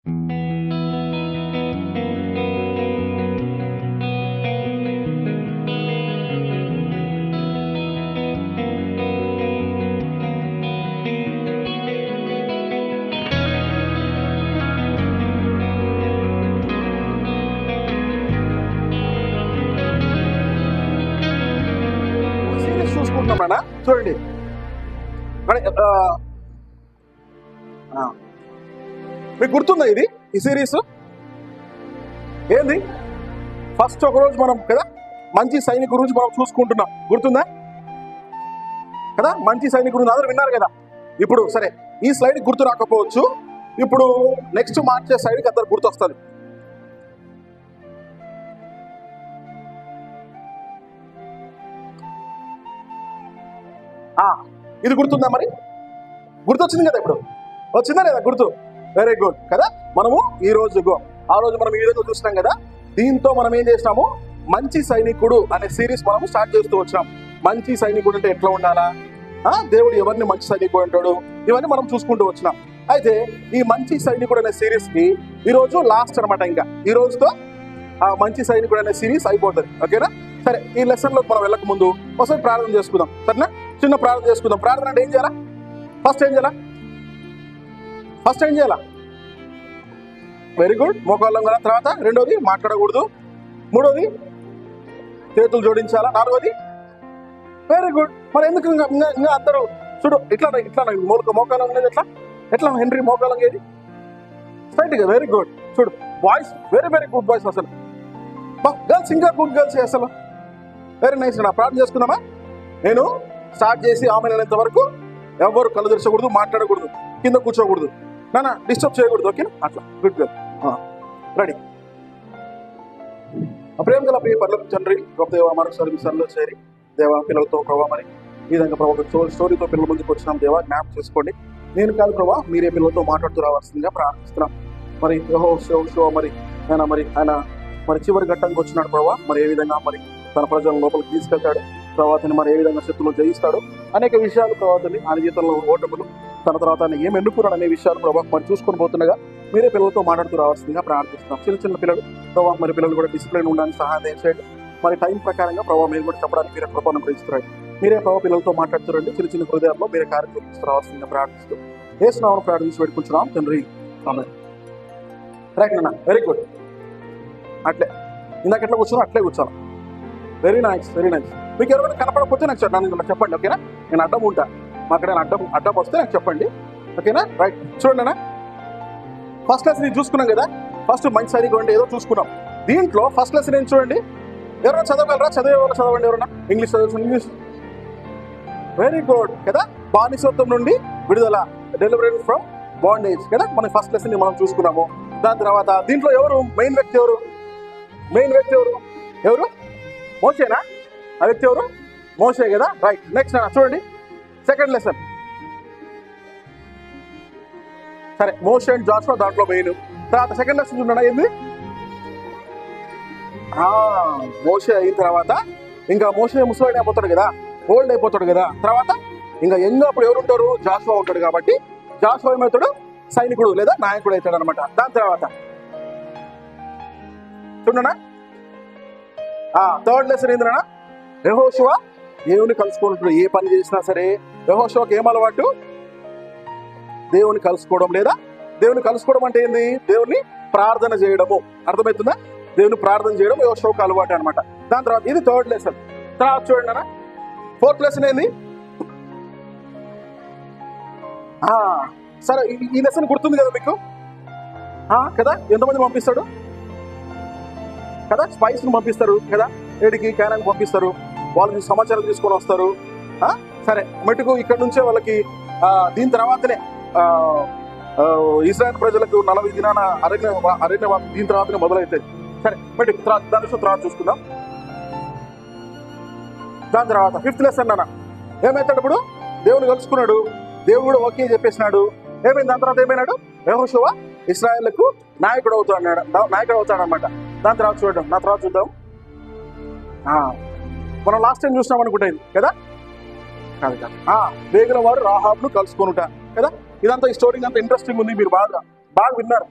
చూసుకుంటున్నాం చూడండి. మీకు గుర్తుందా ఇది ఈ సిరీస్ ఏంది? ఫస్ట్ ఒక రోజు మనం కదా మంచి సైనికు గురించి మనం చూసుకుంటున్నాం, గుర్తుందా కదా? మంచి సైనికు గురించి అందరూ విన్నారు కదా. ఇప్పుడు సరే, ఈ స్లైడ్ గుర్తు రాకపోవచ్చు, ఇప్పుడు నెక్స్ట్ మార్చే స్లైడ్కి అందరు గుర్తొస్తుంది. ఇది గుర్తుందా? మరి గుర్తొచ్చింది కదా, ఇప్పుడు వచ్చిందా లేదా గుర్తు? వెరీ గుడ్ కదా. మనము ఈ రోజు ఆ రోజు మనం ఈ విధంగా చూసినాం కదా. దీంతో మనం ఏం చేసినాము, మంచి సైనికుడు అనే సిరీస్ మనము స్టార్ట్ చేస్తూ వచ్చినాం. మంచి సైనికుడు అంటే ఎట్లా ఉండాలా, దేవుడు ఎవరిని మంచి సైనికుడు అంటాడు, ఇవన్నీ మనం చూసుకుంటూ వచ్చినాం. అయితే ఈ మంచి సైనికుడు అనే సిరీస్ కి ఈరోజు లాస్ట్ అనమాట. ఇంకా ఈ రోజుతో ఆ మంచి సైనికుడు అనే సిరీస్ అయిపోతుంది. ఓకేనా? సరే, ఈ లెసన్ లోకి మనం వెళ్ళక ముందు ఒకసారి ప్రార్థన చేసుకుందాం. సరేనా? చిన్న ప్రార్థన చేసుకుందాం. ప్రార్థన అంటే ఏం చేయాలా? ఫస్ట్ ఏం చేయాలా? వెరీ గుడ్, మోకాళ్ళం కదా. తర్వాత రెండోది మాట్లాడకూడదు, మూడోది చేతులు జోడించాలా, నాలుగోది వెరీ గుడ్. మరి ఎందుకు ఇంకా అందరూ చూడు ఇట్లా మోకాళ్ళం అనేది ఎట్లా హెన్రీ మోకాళ్ళం ఏది స్ట్రైట్ గా. Very good. చూడు voice very very good voice. అసలు గర్ల్స్ ఇంకా గుడ్ గర్ల్స్ అసలు వెరీ నైస్. నా ప్రార్థన చేసుకుందామా? నేను స్టార్ట్ చేసి ఆమె అనేంత వరకు ఎవరు కళ్ళు తెరచకూడదు, మాట్లాడకూడదు, కింద కూర్చోకూడదు, నాన్న డిస్టర్బ్ చేయకూడదు. ఓకేనా? అట్లా గుడ్ గర్ల్. రెడీ. ప్రేమ గల ప్రియ పర్లకు తండ్రి, గొప్ప దేవ, మరొకసారి మీ సన్నిధిలో చేరి దేవా పిల్లలతో ప్రభావ మరి ఈ విధంగా ప్రభావ స్టోరీతో పిల్లల ముందుకు వచ్చినాం. దేవా జ్ఞాపకం చేసుకోండి. నేను కాదు ప్రభావ, మీరే పిల్లలతో మాట్లాడుతూ రావాల్సిందిగా ప్రార్థిస్తున్నాం. మరి మరి ఆయన మరి చివరి ఘట్టానికి వచ్చినాడు ప్రభావ. మరి ఏ విధంగా మరి తన ప్రజలను లోపలికి తీసుకెళ్తాడు, తర్వాతని మరి ఏ విధంగా శత్రువులు జయిస్తాడు, అనేక విషయాలు తర్వాతని ఆయన జీవితంలో ఓటములు, తన తర్వాత ఆయన ఏం ఎన్నుకున్నాడు అనే విషయాలు ప్రభావ మరి చూసుకొని పోతుండగా మీరే పిల్లలతో మాట్లాడుతూ రావాల్సిందిగా ప్రార్థిస్తున్నాం. చిన్న పిల్లలు ప్రభావ మరి పిల్లలు కూడా డిసిప్లిన్ ఉండడానికి సహాయం చేయండి. మరి టైం ప్రకారంగా ప్రభావ మీరు కూడా చెప్పడానికి మీరే కృపను గ్రహిస్తున్నాడు. మీరే ప్రభావ పిల్లలతో మాట్లాడుతురండి. చిన్న హృదయాల్లో మీరే కార్యక్రమం తీసుకురావాల్సిందిగా ప్రార్థిస్తూ యేసునామమున ప్రార్థించి పెట్టుకుంటున్నాం తండ్రి. ఆమేన్. రైట్ నాన్న, వెరీ గుడ్. అట్లే ఇందాక ఎట్లా కూర్చోను అట్లే కూర్చోను. Very nice, very nice. మీకు ఎవరైనా కనపడకపోతే నాకు చెప్పండి. ఓకేనా? నేను అడ్డం ఉంటా. మాకు అడ్డం వస్తే నాకు చెప్పండి. ఓకేనా? రైట్. చూడండి అన్న, ఫస్ట్ లెసన్ నేను చూసుకున్నాం కదా. ఫస్ట్ మంచి సైనికుడు అంటే ఏదో చూసుకున్నాం. దీంట్లో ఫస్ట్ లెసన్ ఏం చూడండి. ఎవరైనా చదవగలరా? చదవండి. ఎవరన్నా ఇంగ్లీష్ చదవచ్చు. ఇంగ్లీష్ వెరీ గుడ్ కదా. బానిసత్వం నుండి విడుదల, డెలివరెన్స్ ఫ్రమ్ బాండేజ్ కదా. మన ఫస్ట్ లెసన్ మనం చూసుకున్నాము. దాని తర్వాత దీంట్లో ఎవరు మెయిన్ వ్యక్తి? ఎవరు? మోషేనా? ఆ వ్యక్తి ఎవరు? మోషే కదా. రైట్. నెక్స్ట్ చూడండి సెకండ్ లెసన్. సరే, మోషే అండ్ జాషువా దాంట్లో మెయిన్. తర్వాత సెకండ్ లెసన్ చూడండి ఏంది. మోషే అయిన తర్వాత ఇంకా మోషే ముసలాడు అయిపోతాడు కదా, ఓల్డ్ అయిపోతాడు కదా. తర్వాత ఇంకా అప్పుడు ఎవరు ఉంటారు? జాషువా ఉంటాడు. కాబట్టి జాషువా ఏమవుతాడు? సైనికుడు లేదా నాయకుడు అవుతాడు అనమాట. దాని తర్వాత చూడనా థర్డ్ లెసన్ ఏంటన్నా, యెహోషువ దేవుని కలుసుకుంటాడు. ఏ పని చేసినా సరే యెహోషువకి ఏం అలవాటు? దేవుని కలుసుకోవడం. లేదా దేవుని కలుసుకోవడం అంటే ఏంది? దేవుని ప్రార్థన చేయడము. అర్థమవుతుందా? దేవుని ప్రార్థన చేయడం యెహోషువకు అలవాటు అనమాట. దాని తర్వాత ఇది థర్డ్ లెసన్. తర్వాత చూడండి అన్న, ఫోర్త్ లెసన్ ఏంది? సరే, ఈ లెసన్ గుర్తుంది కదా మీకు కదా. ఎంతమంది పంపిస్తాడు కదా? స్పైస్ ను పంపిస్తారు కదా, ఏడికి క్యానాన్ పంపిస్తారు. వాళ్ళకి సమాచారం తీసుకొని వస్తారు. సరే, మటుకు ఇక్కడ నుంచే వాళ్ళకి దీని తర్వాతనే ఇశ్రాయేలు ప్రజలకు 40 దినాల అరణ్య దీని తర్వాతనే మొదలవుతుంది. సరే, మటుకు దాని తర్వాత చూసుకుందాం. దాని తర్వాత ఫిఫ్త్ లెసన్ అన్న ఏమైతాడు? ఇప్పుడు దేవుని కలుసుకున్నాడు, దేవుడు కూడా ఓకే చెప్పేసినాడు. ఏమైంది? దాని తర్వాత ఏమైనాడు? యెహోషువ ఇశ్రాయేలుకు నాయకుడు అవుతాడనమాట. దాని తర్వాత చూద్దాం. మనం లాస్ట్ టైం చూసినాం అనుకుంటా కదా. వేగిన వారు రాహాబును కలుసుకొనుట కదా. ఇదంతా ఈ స్టోరీ అంతా ఇంట్రెస్టింగ్ ఉంది. మీరు బాగా విన్నారు.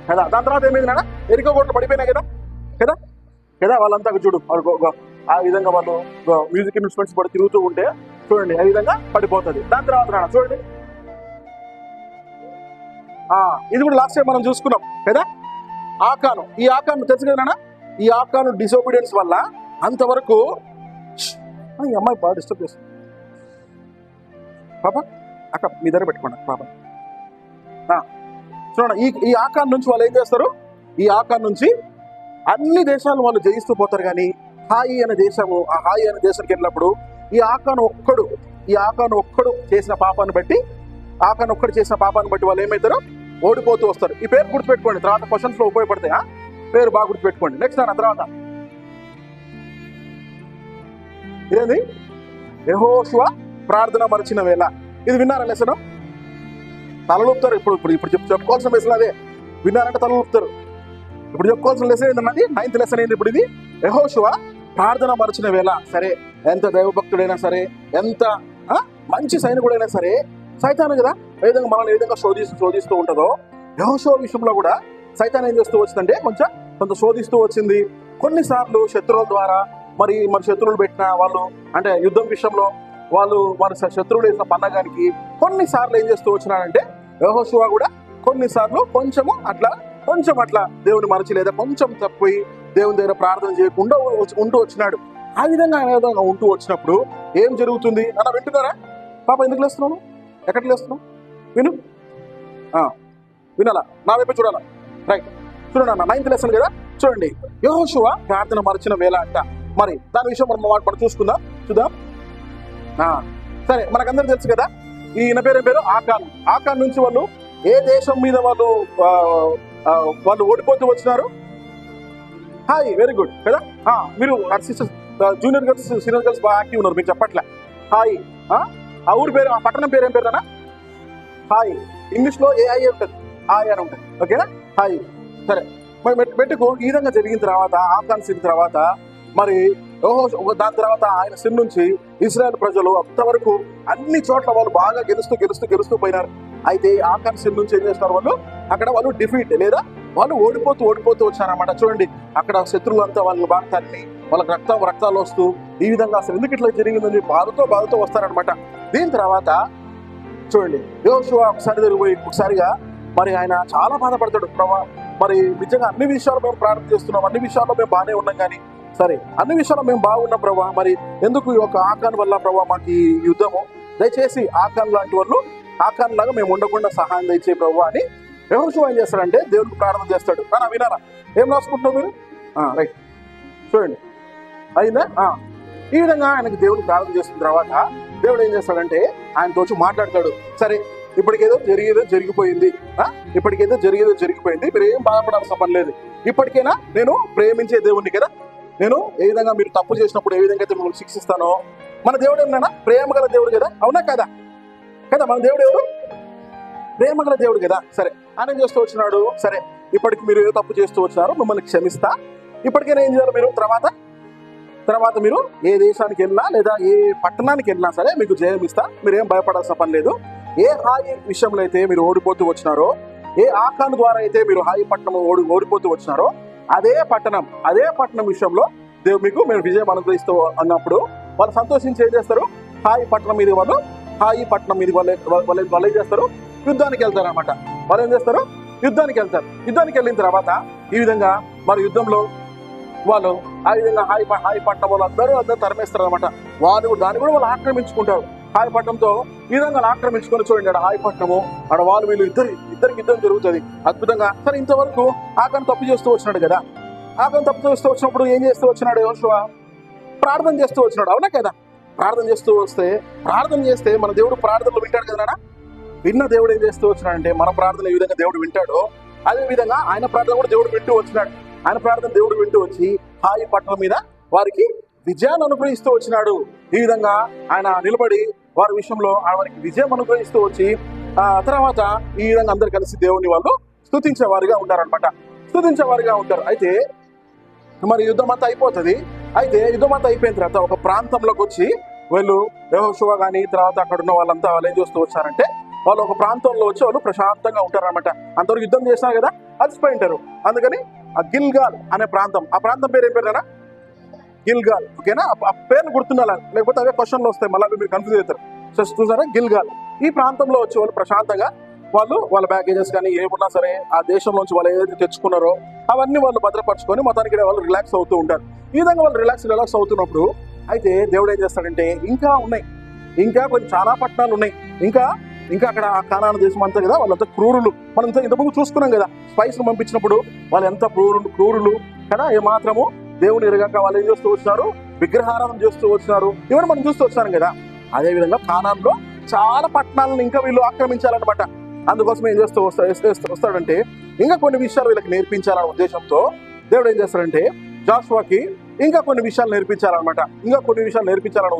కదా. దాని తర్వాత ఏమైంది నాన్న, ఎరికో కోట్లు పడిపోయినాయి కదా కదా కదా. వాళ్ళంతా చూడు ఆ విధంగా వాళ్ళు మ్యూజిక్ ఇన్స్ట్రుమెంట్స్ పడి తిరుగుతూ ఉంటే చూడండి ఆ విధంగా పడిపోతుంది. దాని తర్వాత నాన్న చూడండి, ఇది కూడా లాస్ట్ టైం మనం చూసుకున్నాం కదా. ఆకాను, ఈ ఆకాను తెలుసు కదా నాన్న. ఈ ఆకాను డిసోబీడియన్స్ వల్ల అంతవరకు ఈ అమ్మాయి బాగా డిస్టర్బ్ చేస్తుంది. పాప అక్క మీ దగ్గర పెట్టుకోండి పాప. చూడండి, ఈ ఆకాన్ నుంచి వాళ్ళు ఏం చేస్తారు, ఈ ఆకాన్ నుంచి అన్ని దేశాలు వాళ్ళు జయిస్తూ పోతారు. కానీ హాయి అనే దేశము, ఆ హాయి అనే దేశానికి వెళ్ళినప్పుడు ఈ ఆకాను ఒక్కడు చేసిన పాపాన్ని బట్టి వాళ్ళు ఏమవుతారు, ఓడిపోతూ వస్తారు. ఈ పేరు గుర్తుపెట్టుకోండి, తర్వాత క్వశ్చన్స్ లో ఉపయోగపడతాయి. పేరు బాగా గుర్తుపెట్టుకోండి. నెక్స్ట్ అన్న తర్వాత ఇదేంది, యెహోషువ ప్రార్థన మరచిన వేళ. ఇది విన్నారా లెసన్? తలలుపుతారు. ఇప్పుడు చెప్పుకోవాల్సిన లెసన్ అదే. విన్నారంటే తలలుపుతారు. ఇప్పుడు చెప్పుకోవాల్సిన లెసన్ ఏంటన్నది 9th లెసన్ ఏంది ఇప్పుడు ఇది. యెహోషువ ప్రార్థన మరచిన వేళ. సరే, ఎంత దైవభక్తుడైనా సరే, ఎంత మంచి సైనికుడైనా సరే, సైతాను కదా ఏ విధంగా మనల్ని ఏ విధంగా శోధిస్తూ ఉంటుందో, యెహోషువ విషయంలో కూడా సైతాన్ ఏం చేస్తూ వచ్చిందంటే కొంత శోధిస్తూ వచ్చింది. కొన్నిసార్లు శత్రువుల ద్వారా, మరి మన శత్రువులు పెట్టిన వాళ్ళు అంటే యుద్ధం విషయంలో మన శత్రువులు వేసిన పన్నగానికి కొన్నిసార్లు ఏం చేస్తూ వచ్చినాడంటే యెహోషువ కూడా కొన్నిసార్లు కొంచెం అట్లా దేవుని మరచి లేదా కొంచెం తప్పిపోయి దేవుని దగ్గర ప్రార్థన చేయకుండా ఉంటూ వచ్చినాడు. ఆ విధంగా ఉంటూ వచ్చినప్పుడు ఏం జరుగుతుంది అన్న వింటున్నారా? పాప ఎందుకు లేస్తున్నాను, ఎక్కడికి లేస్తున్నావు? వినాలా, నా వైపు చూడాలా. రైట్, చూడండి అన్న 9th లెసన్ కదా. చూడండి, యెహోషువ ప్రార్థన మరచిన వేళ అంట. మరి దాని విషయం మనం చూద్దాం. సరే, మనకందరూ తెలుసు కదా, ఈయన పేరు ఆకాన్ నుంచి వాళ్ళు ఏ దేశం మీద వాళ్ళు ఓడిపోతూ వచ్చినారు? హాయ్, వెరీ గుడ్ కదా. మీరు sisters, junior girls, senior girls బాగా యాక్టివ్ ఉన్నారు, మీకు చెప్పట్లే. హాయ్, ఆ ఊరి పేరు, ఆ పట్టణం పేరు ఏం పేరు అన్న? హాయ్, ఇంగ్లీష్ లో ఏఐ ఉంటుంది, హాయ్ అని ఉంటుంది. ఓకేనా, హాయ్. సరే, మరి పెట్టుకు ఈ విధంగా జరిగిన తర్వాత, ఆకాన్ సిన్ తర్వాత, మరి దాని తర్వాత ఆయన సిన్ నుంచి ఇశ్రాయేల్ ప్రజలు అంతవరకు అన్ని చోట్ల వాళ్ళు బాగా గెలుస్తూ పోయినారు. అయితే ఆకాన్ సిన్ నుంచి ఏం చేస్తున్నారు వాళ్ళు డిఫీట్ లేదా వాళ్ళు ఓడిపోతూ వచ్చారన్నమాట. చూడండి, అక్కడ శత్రువులంతా వాళ్ళని బాగా తన్ని వాళ్ళకి రక్తాలు వస్తూ ఈ విధంగా అసలు ఎందుకు ఇట్లా జరిగిందని బాధతో వస్తారనమాట. దీని తర్వాత చూడండి, యెహోషువ ఒకసారిగా మరి ఆయన చాలా బాధపడతాడు. మరి నిజంగా అన్ని విషయాలు మేము ప్రార్థన చేస్తున్నాం, అన్ని విషయాల్లో మేము బాగానే ఉన్నాం, కానీ సరే అన్ని విషయాల్లో మేము బాగున్నాం ప్రభా, మరి ఎందుకు ఈ యొక్క ఆకాన్ వల్ల ప్రభా మాకు ఈ యుద్ధము, దయచేసి ఆకాన్ లాంటి వాళ్ళు ఆకాన్ లాగా మేము ఉండకుండా సహాయం దయచే ప్రభు అని యెహోషువ ఏం చేస్తాడంటే దేవుడికి ప్రార్థన చేస్తాడు. వినారా, ఏం రాసుకుంటున్నావు మీరు? రైట్, చూడండి, అయిందా? ఈ విధంగా ఆయనకి దేవుడు ప్రార్థన చేసిన తర్వాత దేవుడు ఏం చేస్తాడంటే ఆయనతో మాట్లాడతాడు. సరే, ఇప్పటికేదో జరిగిపోయింది, మీరు ఏం బాధపడాల్సిన పని లేదు. ఇప్పటికైనా నేను ప్రేమించే దేవుణ్ణి కదా, నేను ఏ విధంగా మీరు తప్పు చేసినప్పుడు ఏ విధంగా అయితే మిమ్మల్ని శిక్షిస్తానో, మన దేవుడు ఏమన్నా ప్రేమ గల దేవుడు కదా, అవునా కదా? మన దేవుడు ఎవరు? ప్రేమ గల దేవుడు కదా. సరే, ఆయన ఏం చేస్తూ వచ్చినాడు, సరే ఇప్పటికి మీరు ఏ తప్పు చేస్తూ వచ్చినారో మిమ్మల్ని క్షమిస్తా, ఇప్పటికైనా ఏం చేయాలి మీరు, తర్వాత మీరు ఏ దేశానికి వెళ్ళినా లేదా ఏ పట్టణానికి వెళ్ళినా సరే మీకు జయం ఇస్తా, మీరు ఏం భయపడాల్సిన పని లేదు. ఏ హాయి విషయంలో అయితే మీరు ఓడిపోతూ వచ్చినారో, ఏ ఆకాన్ ద్వారా అయితే మీరు హాయి పట్టణం ఓడిపోతూ వచ్చినారో, అదే పట్టణం విషయంలో దేవుడు మీకు మేము విజయం అనుగ్రహిస్తూ అన్నప్పుడు వాళ్ళు సంతోషించి ఏం చేస్తారు, హాయి పట్టణం మీద వాళ్ళు ఏం చేస్తారు, యుద్ధానికి వెళ్తారు అనమాట. వాళ్ళు ఏం చేస్తారు, యుద్ధానికి వెళ్ళిన తర్వాత ఈ విధంగా మరి యుద్ధంలో వాళ్ళు ఆ విధంగా హాయి పట్టణం వాళ్ళందరూ తరిమేస్తారు అనమాట. దాన్ని కూడా వాళ్ళు ఆక్రమించుకుంటారు. హాయి పట్టణంతో ఈ విధంగా ఆక్రమించుకొని చూడండి, ఆడ హాయి పట్టణము, ఆడ వీళ్ళు ఇద్దరికి యుద్ధం జరుగుతుంది అద్భుతంగా. సరే, ఇంతవరకు ఆకాన్ తప్పు చేస్తూ వచ్చినాడు కదా. ఆకాన్ తప్పు చేస్తూ వచ్చినప్పుడు ఏం చేస్తూ వచ్చినాడు యెహోషువ? ప్రార్థన చేస్తూ వచ్చినాడు, అవునా కదా? ప్రార్థన చేస్తే మన దేవుడు ప్రార్థనలు వింటాడు కదా. విన్న దేవుడు ఏం చేస్తూ వచ్చినాడంటే మన ప్రార్థన ఏ విధంగా దేవుడు వింటాడో అదే విధంగా ఆయన ప్రార్థన కూడా దేవుడు వింటూ వచ్చినాడు. ఆయన ప్రార్థన దేవుడు వింటూ వచ్చి హాయి పట్టణం మీద వారికి విజయాన్ని అనుగ్రహిస్తూ వచ్చినాడు. ఈ విధంగా ఆయన నిలబడి వారి విషయంలో వారికి విజయం అనుగ్రహిస్తూ వచ్చి తర్వాత ఈ విధంగా అందరు కలిసి దేవుని వాళ్ళు స్తుతించేవారిగా ఉంటారు. అయితే మరి యుద్ధం అంతా అయిపోతుంది. యుద్ధం అంతా అయిపోయిన తర్వాత ఒక ప్రాంతంలోకి వచ్చి వీళ్ళు యెహోషువ కానీ తర్వాత అక్కడ ఉన్న వాళ్ళు ఏం చేస్తూ వచ్చారంటే వాళ్ళు ఒక ప్రాంతంలో వచ్చి వాళ్ళు ప్రశాంతంగా ఉంటారనమాట. అంతవరకు యుద్ధం చేసినా కదా అలసిపోయి ఉంటారు. అందుకని ఆ గిల్గాల్ అనే ప్రాంతం, ఆ ప్రాంతం పేరు ఏం పేరునా? గిల్గాల్. ఓకేనా? ఆ పేర్లు గుర్తుండాలి, లేకపోతే అవే క్వశ్చన్లు వస్తాయి, మళ్ళీ మీరు కన్ఫ్యూజ్ అవుతారు. సో చూసారా, గిల్గాల్. ఈ ప్రాంతంలో వచ్చి వాళ్ళు ప్రశాంతంగా వాళ్ళ బ్యాగేజెస్ కానీ ఏమున్నా సరే ఆ దేశంలోంచి వాళ్ళు ఏదైతే తెచ్చుకున్నారో అవన్నీ వాళ్ళు భద్రపరచుకొని మొత్తానికి వాళ్ళు రిలాక్స్ అవుతూ ఉంటారు. ఈ విధంగా వాళ్ళు రిలాక్స్ అవుతున్నప్పుడు అయితే దేవుడు ఏం చేస్తాడంటే ఇంకా ఉన్నాయి, ఇంకా కొన్ని చాలా పట్టణాలు ఉన్నాయి, ఇంకా అక్కడ ఆ కానాను దేశం అంతా కదా, వాళ్ళంతా క్రూరులు. మనం ఇంతకుముందు చూసుకున్నాం కదా, స్పైస్ను పంపించినప్పుడు వాళ్ళు ఎంత క్రూరులు కదా, ఏమాత్రము దేవుని ఎరగాక వాళ్ళు ఏం చేస్తూ వచ్చినారు, విగ్రహారాధన చేస్తూ వచ్చినారు. ఇవన్నీ మనం చూస్తూ వచ్చాను కదా. అదేవిధంగా కానాన్లో చాలా పట్టణాలను ఇంకా వీళ్ళు ఆక్రమించాలన్నమాట. అందుకోసం ఏం చేస్తూ వస్తాడంటే ఇంకా కొన్ని విషయాలు వీళ్ళకి నేర్పించాలనే ఉద్దేశంతో దేవుడు ఏం చేస్తాడంటే జాషువాకి ఇంకా కొన్ని విషయాలు నేర్పించాలనే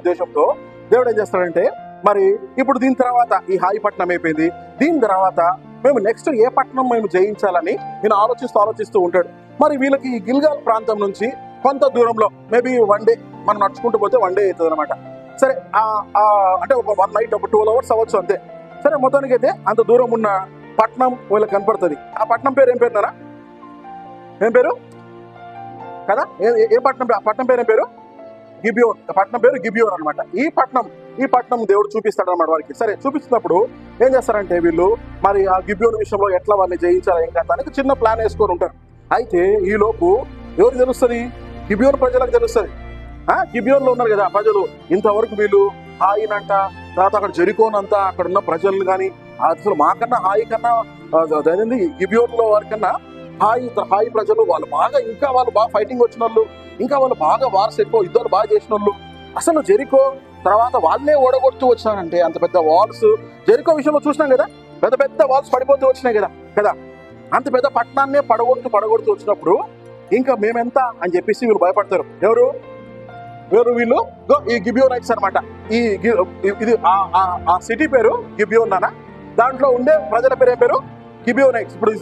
ఉద్దేశంతో దేవుడు ఏం చేస్తాడంటే, మరి ఇప్పుడు దీని తర్వాత ఈ హాయి పట్టణం అయిపోయింది, దీని తర్వాత మేము నెక్స్ట్ ఏ పట్టణం మేము జయించాలని నేను ఆలోచిస్తూ ఉంటాడు. మరి వీళ్ళకి ఈ గిల్గాల్ ప్రాంతం నుంచి కొంత దూరంలో మేబీ 1 డే మనం నడుచుకుంటూ పోతే 1 డే అవుతుంది అనమాట. సరే, అంటే ఒక 1 నైట్ ఒక 12 hours అవ్వచ్చు అంతే. సరే, మొత్తానికి అయితే అంత దూరం ఉన్న పట్టణం వీళ్ళకి కనపడుతుంది. ఆ పట్టణం పేరు ఏం పేరున్నారా? ఏం పేరు కదా? ఏ పట్టణం? ఆ పట్టణం పేరు ఏం పేరు? గిబియోన్. పట్టణం పేరు గిబియోన్ అనమాట. ఈ పట్టణం దేవుడు చూపిస్తాడు అనమాట వారికి. సరే, చూపిస్తున్నప్పుడు ఏం చేస్తారంటే వీళ్ళు మరి ఆ గిబియోన్ విషయంలో ఎట్లా వాళ్ళని జయించాలి ఏం కదా అని చిన్న ప్లాన్ వేసుకొని ఉంటారు. అయితే ఈ లోపు ఎవరికి తెలుస్తుంది? గిబియోన్ ప్రజలకు తెలుస్తుంది. గిబియోన్లో ఉన్నారు కదా ప్రజలు, ఇంతవరకు వీళ్ళు హాయినంట, తర్వాత అక్కడ జెరికోనంతా అక్కడ ఉన్న ప్రజలు కానీ అసలు మాకన్నా హాయి కన్నా అదేంది గిబియోన్లో వారికన్నా హాయి ప్రజలు వాళ్ళు బాగా ఫైటింగ్ వచ్చిన వాళ్ళు, ఇంకా వాళ్ళు బాగా వార్స్ ఎక్కువ యుద్ధాలు బాగా చేసిన వాళ్ళు. అసలు జెరికో తర్వాత వాళ్ళే ఓడగొడుతూ వచ్చినారంటే అంత పెద్ద వాల్స్ జెరికో విషయంలో చూసినాం కదా, పెద్ద వాల్స్ పడిపోతూ వచ్చినాయి కదా. అంత పెద్ద పట్టణాన్నే పడగొడుతూ వచ్చినప్పుడు ఇంకా మేమెంత అని చెప్పేసి వీళ్ళు భయపడతారు. ఎవరు వీళ్ళు? ఈ గిబియోనైట్స్ అనమాట. ఇది ఆ సిటీ పేరు గిబియోన్ అన్న, దాంట్లో ఉండే ప్రజల పేరు ఏం పేరు? గిబియోనైట్స్. ఇప్పుడు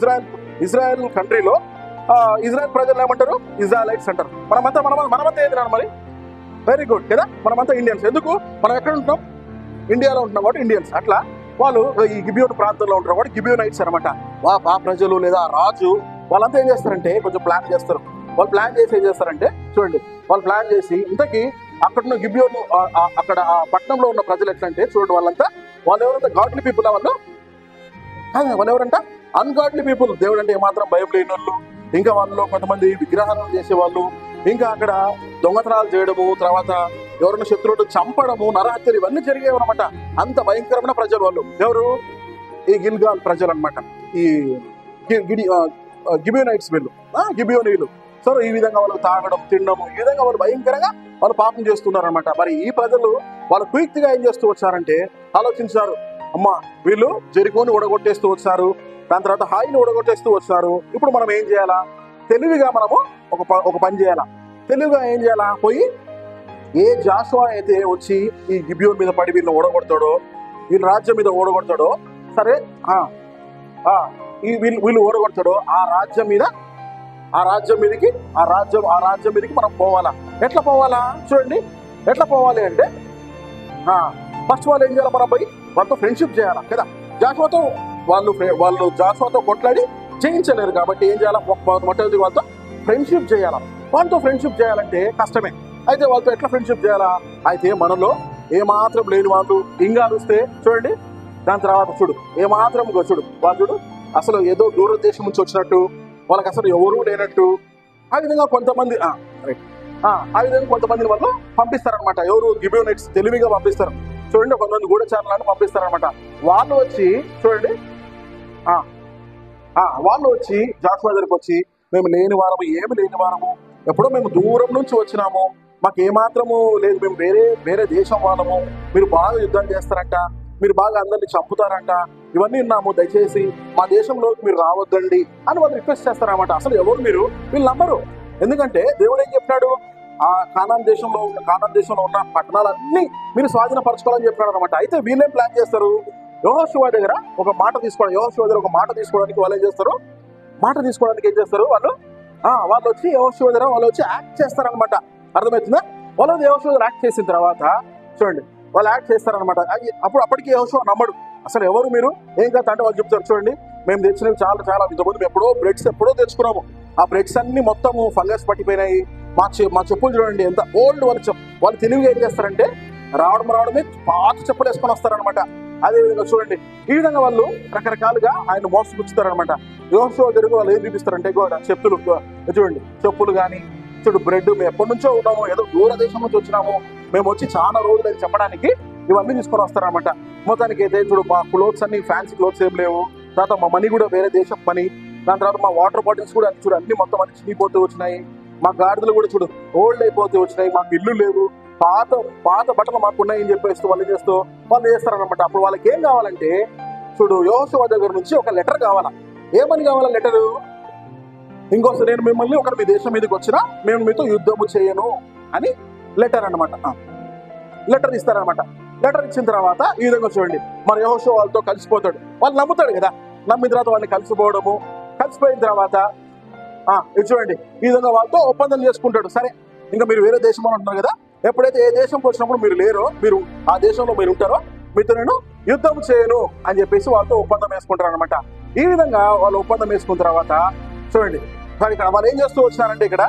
ఇజ్రాయెల్ కంట్రీలో ఇజ్రాయెల్ ప్రజలు ఏమంటారు? ఇజ్రాయలైట్స్ అంటారు. మనమంతా ఏంటి మరి? వెరీ గుడ్ కదా, మనమంతా ఇండియన్స్. ఎందుకు? మనం ఎక్కడ ఉంటున్నాం? ఇండియాలో ఉంటున్నాం కాబట్టి ఇండియన్స్. అట్లా వాళ్ళు ఈ గిబియోన్ ప్రాంతంలో ఉంటారు కాబట్టి గిబియోనైట్స్ అనమాట. ఆ ప్రజలు లేదా రాజు వాళ్ళంతా ఏం చేస్తారంటే కొంచెం ప్లాన్ చేస్తారు. వాళ్ళు ప్లాన్ చేసి ఏం చేస్తారంటే చూడండి, వాళ్ళు ప్లాన్ చేసి ఇంతకీ అక్కడున్న గిబియోన్ అక్కడ ఆ పట్టణంలో ఉన్న ప్రజలు ఎట్లా అంటే చూడండి, వాళ్ళు ఎవరంటే గాడ్లీ పీపుల్. వాళ్ళు ఎవరంట? Ungodly people. దేవుడు అంటే ఏమాత్రం భయం లేని వాళ్ళు, ఇంకా వాళ్ళలో కొంతమంది విగ్రహాలను చేసేవాళ్ళు, ఇంకా అక్కడ దొంగతనాలు చేయడము, తర్వాత ఎవరైనా శత్రువులు చంపడము, నరహత్యలు ఇవన్నీ జరిగేవి అనమాట. అంత భయంకరమైన ప్రజలు వాళ్ళు. ఎవరు? ఈ గిల్గాల్ ప్రజలు అనమాట. ఈ గిబియోనైట్స్ వీళ్ళు, గిబియోనీయులు. సో ఈ విధంగా వాళ్ళు తాగడం, తినడము, ఈ విధంగా వాళ్ళు భయంకరంగా వాళ్ళు పాపం చేస్తున్నారు అనమాట. మరి ఈ ప్రజలు వాళ్ళు క్విక్గా ఏం చేస్తూ వచ్చారంటే ఆలోచించారు, అమ్మా వీళ్ళు జెరికోని ఓడగొట్టేస్తూ వచ్చారు, దాని తర్వాత హాయిని ఓడగొట్టేస్తూ వచ్చారు. ఇప్పుడు మనం ఏం చేయాలా? తెలివిగా మనము ఒక పని చేయాలా. తెలివిగా ఏం చేయాలా? పోయి ఏ జాషువా అయితే వచ్చి ఈ గిబియోన్ మీద పడి వీళ్ళని ఓడగొడతాడో, వీళ్ళ రాజ్యం మీద ఓడగొడతాడో, సరే వీళ్ళు ఓడగొడతాడో ఆ రాజ్యం మీదకి మనం పోవాలా. ఎట్లా పోవాలా? చూడండి, ఎట్లా పోవాలి అంటే ఫస్ట్ వాళ్ళు ఏం చేయాలి? మనం పోయి వాళ్ళతో ఫ్రెండ్షిప్ చేయాలా కదా. జాషువాతో వాళ్ళు జాషువాతో కొట్లాడి జయించలేరు కాబట్టి ఏం చేయాలా? మొట్టమొదటి వాళ్ళతో ఫ్రెండ్షిప్ చేయాలా. వాళ్ళతో ఫ్రెండ్షిప్ చేయాలంటే కష్టమే. అయితే వాళ్ళతో ఎట్లా ఫ్రెండ్షిప్ చేయాలా? అయితే మనలో ఏమాత్రం లేని వాళ్ళు ఇంకా చూస్తే చూడండి, దాని తర్వాత ఏమాత్రం వాళ్ళు అసలు ఏదో దూరదేశం నుంచి వచ్చినట్టు, వాళ్ళకి అసలు ఎవరూ లేనట్టు, ఆ విధంగా కొంతమంది వాళ్ళు పంపిస్తారనమాట. ఎవరు? గిబియోనైట్స్ తెలివిగా పంపిస్తారు. చూడండి, కొంతమంది గూఢచారులను పంపిస్తారనమాట. వాళ్ళు వచ్చి చూడండి, వాళ్ళు వచ్చి జాషువా దగ్గరికి వచ్చి, మేము ఏమి లేని వారము, ఎప్పుడో మేము దూరం నుంచి వచ్చినాము, మాకు ఏమాత్రము లేదు, మేము వేరే దేశం వాళ్ళము, మీరు బాగా యుద్ధం చేస్తారంట, మీరు బాగా అందరినీ చంపుతారంట, ఇవన్నీ విన్నాము, దయచేసి మా దేశంలోకి మీరు రావద్దండి అని వాళ్ళు రిక్వెస్ట్ చేస్తారన్నమాట. అసలు ఎవరు మీరు? వీళ్ళు నమ్మరు. ఎందుకంటే దేవుడు ఏం చెప్పాడు? ఆ కానాన్ దేశంలో ఉన్న పట్టణాలన్నీ మీరు స్వాధీనపరచుకోవాలని చెప్పాడు అనమాట. అయితే వీళ్ళేం ప్లాన్ చేస్తారు? యెహోషువ దగ్గర ఒక మాట తీసుకోవడానికి వాళ్ళు ఏం చేస్తారు? వాళ్ళు వచ్చి యెహోషువ దగ్గర వాళ్ళు వచ్చి యాక్ట్ చేస్తారనమాట. అర్థమవుతుందా? వాళ్ళు యెహోషువ దగ్గర యాక్ట్ చేసిన తర్వాత చూడండి, వాళ్ళు యాక్ట్ చేస్తారనమాట. అప్పటికి యెహోషువ నమ్మడు. అసలు ఎవరు మీరు, ఏం కదా అంటే వాళ్ళు చెప్తారు, చూడండి మేము తెచ్చినవి చాలా చాలా ఇంతకుముందు మేము ఎప్పుడో తెచ్చుకున్నాము, ఆ బ్రెడ్స్ అన్ని మొత్తము ఫంగస్ పట్టిపోయినాయి, మా చెప్పులు చూడండి ఎంత ఓల్డ్. వాళ్ళు తెలివిగా ఏం చేస్తారంటే రావడమే పాత చెప్పులు వేసుకొని వస్తారనమాట. అదే విధంగా చూడండి, ఈ విధంగా వాళ్ళు రకరకాలుగా ఆయన మోసపుచ్చుతారనమాట. యెహోషువ దగ్గర వాళ్ళు ఏం చూపిస్తారంటే చెప్పులు చూడండి, చెప్పులు కానీ చూడు, బ్రెడ్ మేము ఎప్పటి నుంచో ఉన్నాము, ఏదో దూర దేశం నుంచి వచ్చినాము, మేము వచ్చి చాలా రోజులు అని చెప్పడానికి ఇవన్నీ తీసుకొని వస్తారనమాట. మొత్తానికి అయితే చూడు, మా క్లోత్స్ అన్ని ఫ్యాన్సీ క్లోత్స్ ఏం లేవు, తర్వాత మా మనీ కూడా వేరే దేశం పని, దాని తర్వాత మా వాటర్ బాటిల్స్ కూడా చూడు అన్ని మొత్తం అన్ని చినిగిపోతూ వచ్చినాయి, మా గాడిదలు కూడా చూడు ఓల్డ్ అయిపోతూ వచ్చినాయి, మాకు ఇల్లు లేవు, పాత బట్టలు మాకు ఉన్నాయని చెప్పేస్తూ వాళ్ళు చేస్తారనమాట. అప్పుడు వాళ్ళకి ఏం కావాలంటే చూడు, యెహోషువ దగ్గర నుంచి ఒక లెటర్ కావాలా. ఏమని కావాలా లెటరు? ఇంకోసారి నేను మిమ్మల్ని మీ దేశం మీదకి వచ్చినా మేము మీతో యుద్ధము చేయను అని లెటర్ అనమాట. లెటర్ ఇస్తారనమాట. లెటర్ ఇచ్చిన తర్వాత ఈ విధంగా చూడండి, మన యెహోషువ వాళ్ళతో కలిసిపోతాడు. వాళ్ళు నమ్ముతాడు కదా, నమ్మిన తర్వాత వాళ్ళని కలిసిపోయిన తర్వాత ఇది చూడండి, ఈ విధంగా వాళ్ళతో ఒప్పందం చేసుకుంటాడు. సరే, ఇంకా మీరు వేరే దేశంలో ఉంటున్నారు కదా, ఎప్పుడైతే ఏ దేశంకి వచ్చినప్పుడు మీరు లేరో, మీరు ఆ దేశంలో మీరు ఉంటారో మీతో నేను యుద్ధం చేయను అని చెప్పేసి వాళ్ళతో ఒప్పందం వేసుకుంటారు అనమాట. ఈ విధంగా వాళ్ళు ఒప్పందం వేసుకున్న తర్వాత చూడండి, ఇక్కడ వాళ్ళు ఏం చేస్తూ వచ్చినారంటే ఇక్కడ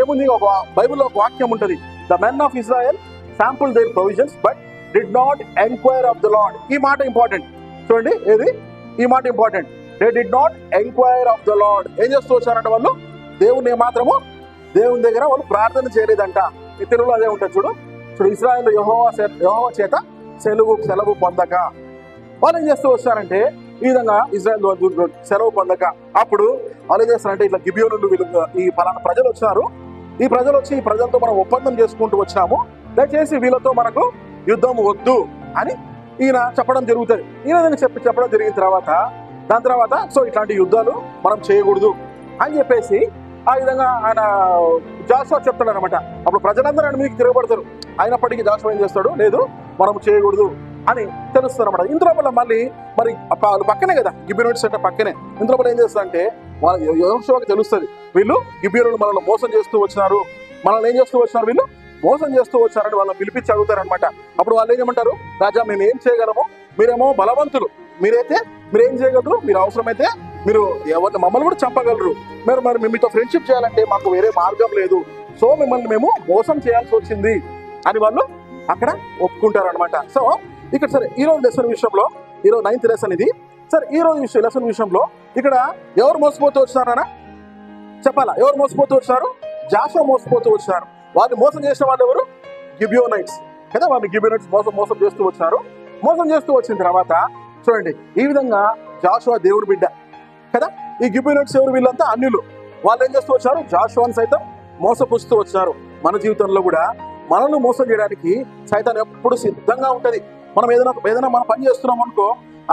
ఏముంది, ఒక బైబిల్లో ఒక వాక్యం ఉంటుంది, the men of Israel sample their provisions but did not enquire of the Lord. ఈ మాట ఇంపార్టెంట్ చూడండి, ఏది ఈ మాట important, they did not enquire of the Lord. ఏం చేస్తూ వచ్చారంటే వాళ్ళు దేవుని మాత్రము దేవుని దగ్గర వాళ్ళు ప్రార్థన చేయలేదంట. ఈ తెలుగులో అదే ఉంటుంది చూడు, ఇశ్రాయేలు యెహోవా చేత సెలవు పొందక వాళ్ళు ఏం చేస్తూ వచ్చారంటే ఈ విధంగా ఇజ్రాయెల్ సెలవు పొందక అప్పుడు వాళ్ళు ఏం చేస్తారంటే ఇట్లా గిబియోనులు ఈ పలానా ప్రజలు వచ్చారు, ఈ ప్రజలతో మనం ఒప్పందం చేసుకుంటూ వచ్చినాము, దయచేసి వీళ్ళతో మనకు యుద్ధం వద్దు అని ఈయన చెప్పడం జరుగుతుంది. ఈయన చెప్పడం జరిగిన తర్వాత దాని తర్వాత ఇట్లాంటి యుద్ధాలు మనం చేయకూడదు అని చెప్పేసి ఆ విధంగా ఆయన జాషువా చెప్తాడు అనమాట. అప్పుడు ప్రజలందరూ ఆయన మీకు తిరగబడతారు, అయినప్పటికీ జాషువా ఏం చేస్తాడు, లేదు మనం చేయకూడదు అని తెలుస్తుంది అనమాట. ఇందులో మళ్ళీ మరి పక్కనే కదా గిబియోనీయుల అంటే పక్కనే, ఇందులో ఏం చేస్తారంటే యెహోషువకి తెలుస్తుంది వీళ్ళు గిబియోనులు మనల్ని మోసం చేస్తూ వచ్చినారు, మనల్ని ఏం చేస్తూ వచ్చినారు, వీళ్ళు మోసం చేస్తూ వచ్చారని వాళ్ళని పిలిపించి అడుగుతారనమాట. అప్పుడు వాళ్ళు ఏం చేయమంటారు, రాజా మేము ఏం చేయగలము, మీరేమో బలవంతులు, మీరేం చేయగలరు, మీరు అవసరమైతే మీరు ఎవరిని మమ్మల్ని కూడా చంపగలరు, మరి మీతో ఫ్రెండ్షిప్ చేయాలంటే మాకు వేరే మార్గం లేదు, సో మిమ్మల్ని మేము మోసం చేయాల్సి వచ్చింది అని వాళ్ళు అక్కడ ఒప్పుకుంటారు అనమాట. సో ఇక్కడ సరే ఈరోజు లెసన్ విషయంలో, ఈరోజు 9th లెసన్ ఇది. సరే ఈరోజు లెసన్ విషయంలో ఇక్కడ ఎవరు మోసపోతూ వచ్చినారనా చెప్పాలా? ఎవరు మోసపోతూ వచ్చినారు? జాషువా మోసపోతూ వచ్చినారు. వాళ్ళు మోసం చేసిన వాళ్ళు ఎవరు? గిబియోనైట్స్ కదా. వాళ్ళు గిబియోనైట్స్ మోసం చేస్తూ వచ్చినారు. మోసం చేస్తూ వచ్చిన తర్వాత చూడండి, ఈ విధంగా జాషువా దేవుడి బిడ్డ కదా. ఈ గిబియోనైట్స్ ఎవరు? వీళ్ళంతా అన్యులు. వాళ్ళు ఏం చేస్తూ వచ్చారు? జాషువాని సైతం మోసపుస్తూ వచ్చారు. మన జీవితంలో కూడా మనల్ని మోసం చేయడానికి సైతాన్ ఎప్పుడు సిద్ధంగా ఉంటది. మనం ఏదైనా మనం పని చేస్తున్నాం అనుకో,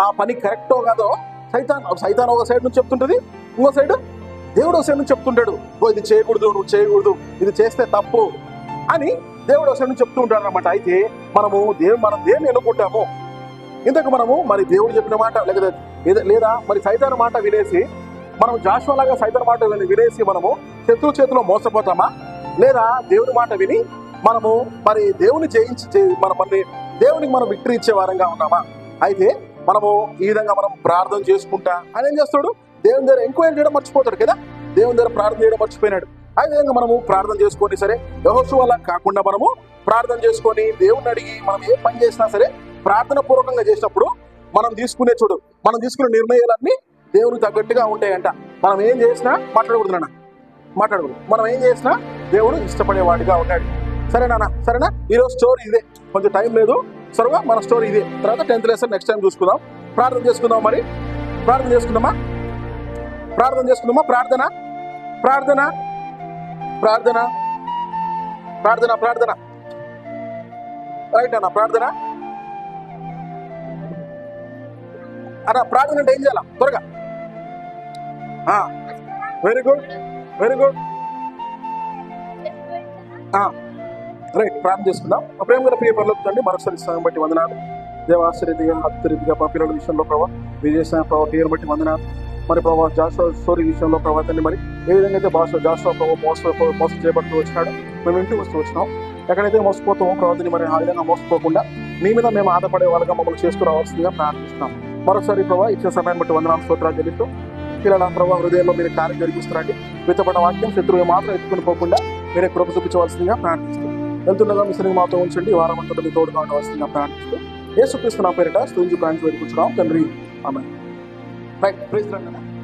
ఆ పని కరెక్టో కాదో సైతాన్ ఒక సైడ్ నుంచి చెప్తుంటది, ఇంకో సైడ్ దేవుడు ఒక సైడ్ నుంచి చెప్తుంటాడు, ఇది చేయకూడదు, నువ్వు చేయకూడదు, ఇది చేస్తే తప్పు అని దేవుడు ఒక సైడ్ నుంచి చెప్తూ ఉంటాడు అనమాట. అయితే మనం దేన్ని ఎన్నుకుంటాము? ఇంతకు మనము మరి దేవుడు చెప్పిన మాట లేదా మరి సైతాన్ మాట వినేసి మనం జాషువా లాగా సైతాన్ మాట వినేసి మనము శత్రు చేతిలో మోసపోతామా, లేదా దేవుని మాట విని మనము మరి దేవుని జయించి దేవునికి మనం విక్టరీ ఇచ్చే వారంగా ఉన్నామా? అయితే మనము ఈ విధంగా మనం ప్రార్థన చేసుకుంటా ఆయన ఏం చేస్తాడు, దేవుని దగ్గర ఎంక్వైరీ చేయడం మర్చిపోతాడు కదా, దేవుని దగ్గర ప్రార్థన చేయడం మర్చిపోయినాడు. ఆ విధంగా మనము ప్రార్థన చేసుకొని సరే యెహోషువ అలా కాకుండా మనము ప్రార్థన చేసుకొని దేవుని అడిగి మనం ఏ పని చేసినా సరే ప్రార్థన పూర్వకంగా చేసినప్పుడు మనం తీసుకునే నిర్ణయాలన్నీ దేవునికి తగ్గట్టుగా ఉంటాయంట. మనం ఏం చేసినా మాట్లాడకూడదు, మనం ఏం చేసినా దేవుడు ఇష్టపడేవాడిగా ఉన్నాడు. సరేనా ఈరోజు స్టోరీ ఇదే, కొంచెం టైం లేదు, సరుగా మన స్టోరీ ఇదే. తర్వాత 10th లెసన్ నెక్స్ట్ టైం చూసుకుందాం. ప్రార్థన చేసుకుందాం. మరి ప్రార్థన చేసుకుందామా? ప్రార్థన రైట్ అన్న. ప్రార్థన అంటే ఏం చేయాలా త్వరగా? Very good right. ప్రార్థన చేసుకుందాం. ప్రేమ గల ప్రియ పరలోకండి, మరోసారి సమయం బట్టి వందనాలు దేవ. ఆశ్చర్యరీతిగా అత్యరీతిగా మా పిల్లల విషయంలో ప్రభావ మీరు చేసిన ప్రభావ పేరు బట్టి వందనాలు. మరి ప్రభావ జాషువా స్టోరీ విషయంలో ప్రభావ తండ్రి మరి ఏ విధంగా అయితే జాషువా ప్రభావ మోసం చేయబడుతూ వచ్చినాడు, మేము ఇంటికి వస్తూ వచ్చినాం. ఎక్కడైతే మోసపోతామో ప్రవృత్తిని మరి ఆ విధంగా మోసపోకుండా మీ మీద మేము ఆధారపడే వాళ్ళగా మమ్మల్ని చేస్తూ రావాల్సిందిగా ప్రార్థిస్తున్నాం. మరొకసారి ప్రభావ ఇచ్చే సమయాన్ని బట్టి వందనాలు స్తోత్రాలు చెల్లిస్తూ పిల్లల ప్రభావ హృదయంలో మీరు కార్యం జరిగిస్తున్నారండి. విత్తపడిన వాక్యం శత్రువు మాత్రం ఎత్తుకుని పోకుండా మీరే కృప చూపించవలసిందిగా ప్రార్థిస్తూ వెళ్తుండగా మీ సరిగ్గా మాతో ఉంచండి. ఈ వారం అంతా మీ తోడుగా ఉండవలసిందిగా ప్రార్థిస్తూ యేసుక్రీస్తు నా పేరిట స్తుతించి ప్రార్థించి వేడుకుంటున్నాం తండ్రి. Amen. Right, praise the lord.